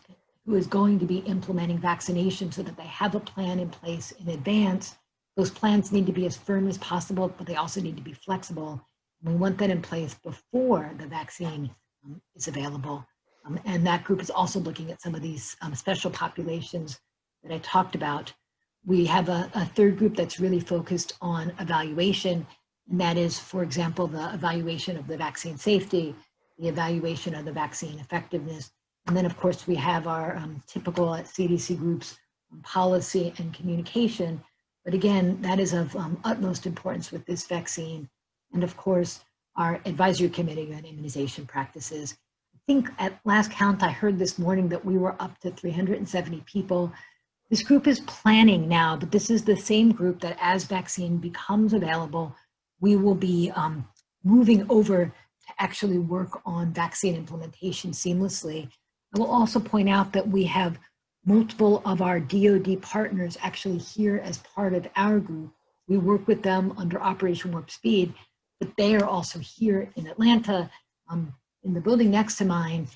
S3: who is going to be implementing vaccination so that they have a plan in place in advance Those plans need to be as firm as possible, but they also need to be flexible. We want that in place before the vaccine is available. And that group is also looking at some of these special populations that I talked about. We have a third group that's really focused on evaluation, and that is, for example, the evaluation of the vaccine safety, the evaluation of the vaccine effectiveness. And then, of course, we have our typical CDC groups, policy and communication. But again, that is of utmost importance with this vaccine. And of course, our advisory committee on immunization practices. I think at last count, I heard this morning that we were up to 370 people. This group is planning now, but this is the same group that as vaccine becomes available, we will be moving over to actually work on vaccine implementation seamlessly. I will also point out that we have multiple of our DoD partners actually here as part of our group. We work with them under Operation Warp Speed, but they are also here in Atlanta, in the building next to mine,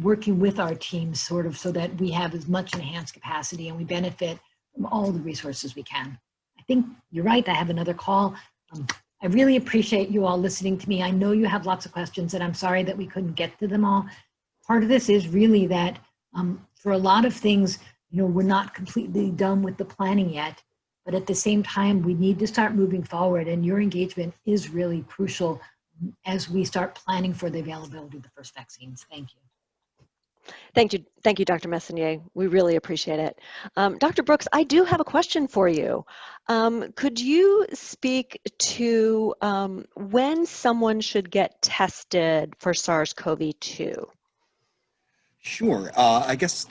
S3: working with our teams sort of so that we have as much enhanced capacity and we benefit from all the resources we can. I think you're right, I have another call. I really appreciate you all listening to me. I know you have lots of questions and I'm sorry that we couldn't get to them all. Part of this is really that for a lot of things, we're not completely done with the planning yet, but at the same time, we need to start moving forward, and your engagement is really crucial as we start planning for the availability of the first vaccines. Thank you.
S1: Thank you, Dr. Messonnier. We really appreciate it. Dr. Brooks, I do have a question for you. Could you speak to when someone should get tested for SARS-CoV-2?
S2: Sure. I guess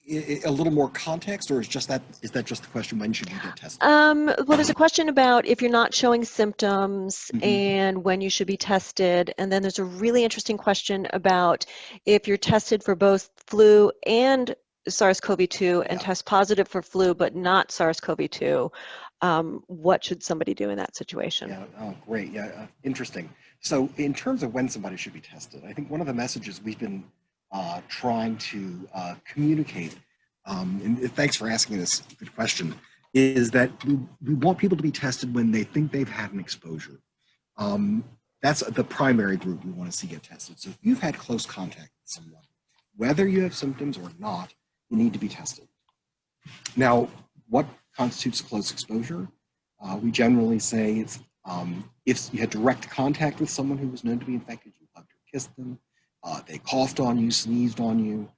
S2: a little more context, or is that just the question, when should you get tested?
S1: Well, there's a question about if you're not showing symptoms and when you should be tested. And then there's a really interesting question about if you're tested for both flu and SARS-CoV-2 and test positive for flu but not SARS-CoV-2, what should somebody do in that situation?
S2: Yeah, oh, great. Yeah, interesting. So in terms of when somebody should be tested, I think one of the messages we've been trying to communicate, and thanks for asking this good question, is that we want people to be tested when they think they've had an exposure. That's the primary group we want to see get tested. So if you've had close contact with someone, whether you have symptoms or not, you need to be tested. Now, what constitutes close exposure? We generally say it's if you had direct contact with someone who was known to be infected, you hugged or kissed them, they coughed on you, sneezed on you,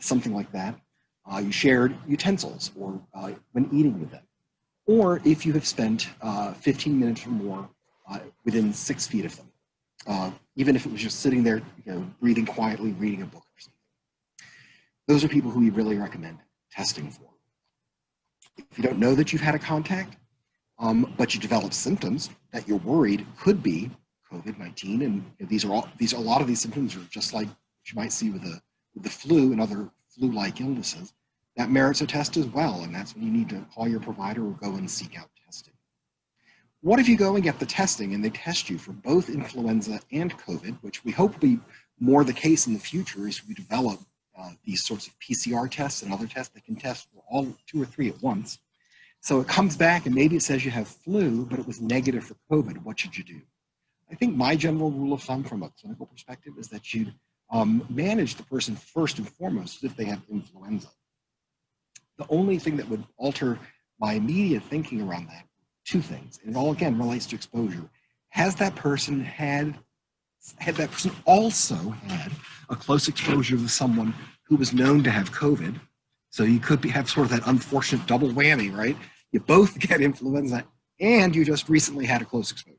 S2: something like that. You shared utensils or when eating with them. Or if you have spent 15 minutes or more within 6 feet of them, even if it was just sitting there, breathing quietly, reading a book or something. Those are people who we really recommend testing for. If you don't know that you've had a contact, but you develop symptoms that you're worried could be COVID-19, and a lot of these symptoms are just like what you might see with the flu and other flu-like illnesses, that merits a test as well, and that's when you need to call your provider or go and seek out testing. What if you go and get the testing and they test you for both influenza and COVID, which we hope will be more the case in the future as we develop these sorts of PCR tests and other tests that can test for all 2 or 3 at once. So it comes back and maybe it says you have flu, but it was negative for COVID. What should you do? I think my general rule of thumb from a clinical perspective is that you'd manage the person first and foremost if they have influenza. The only thing that would alter my immediate thinking around that, 2 things, and it all again relates to exposure. Has that person also had a close exposure with someone who was known to have COVID? So you could have sort of that unfortunate double whammy, right? You both get influenza and you just recently had a close exposure.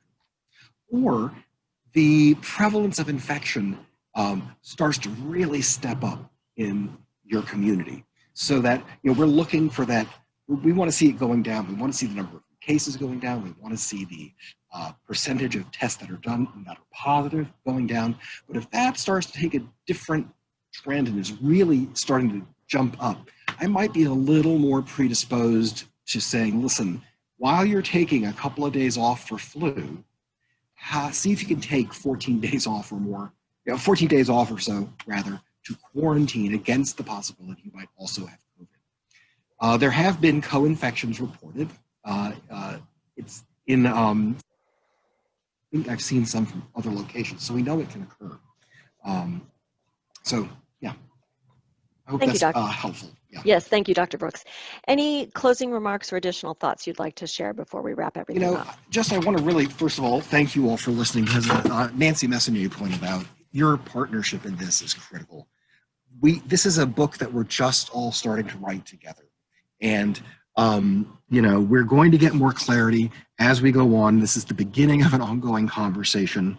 S2: Or the prevalence of infection starts to really step up in your community, so that we're looking for that. We want to see it going down. We want to see the number of cases going down. We want to see the percentage of tests that are done and that are positive going down. But if that starts to take a different trend and is really starting to jump up, I might be a little more predisposed to saying, listen, while you're taking a couple of days off for flu, see if you can take 14 days off or more, 14 days off or so, rather, to quarantine against the possibility you might also have COVID. There have been co-infections reported it's in, I think I've seen some from other locations, so we know it can occur. So yeah, I hope
S1: Thank you,
S2: that's
S1: Doc.
S2: helpful. Yeah.
S1: Yes, thank you, Dr. Brooks. Any closing remarks or additional thoughts you'd like to share before we wrap everything up?
S2: I want to really, first of all, thank you all for listening, because Nancy Messenger pointed out, your partnership in this is critical. This is a book that we're just all starting to write together. And, we're going to get more clarity as we go on. This is the beginning of an ongoing conversation.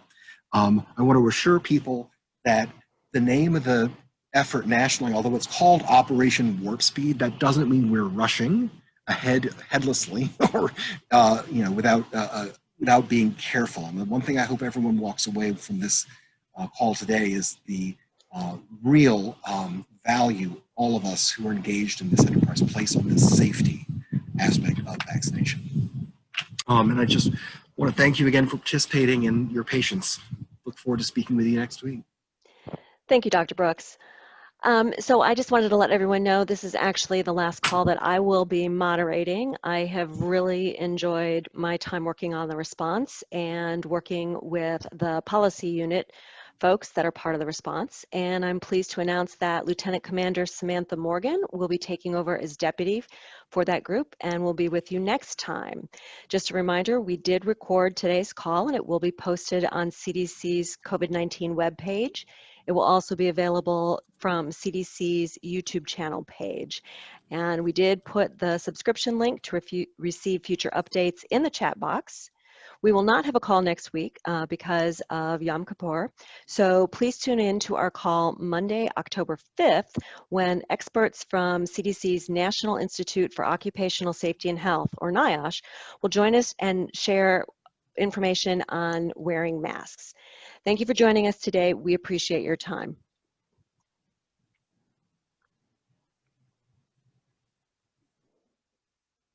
S2: I want to assure people that the name of the effort nationally, although it's called Operation Warp Speed, that doesn't mean we're rushing ahead headlessly or without being careful. And the one thing I hope everyone walks away from this call today is the real value all of us who are engaged in this enterprise place on this safety aspect of vaccination. And I just want to thank you again for participating and your patience. Look forward to speaking with you next week.
S1: Thank you, Dr. Brooks. So I just wanted to let everyone know this is actually the last call that I will be moderating. I have really enjoyed my time working on the response and working with the policy unit folks that are part of the response. And I'm pleased to announce that Lieutenant Commander Samantha Morgan will be taking over as deputy for that group and will be with you next time. Just a reminder, we did record today's call and it will be posted on CDC's COVID-19 webpage. It will also be available from CDC's YouTube channel page. And we did put the subscription link to receive future updates in the chat box. We will not have a call next week because of Yom Kippur. So please tune in to our call Monday, October 5th, when experts from CDC's National Institute for Occupational Safety and Health, or NIOSH, will join us and share information on wearing masks. Thank you for joining us today. We appreciate your time.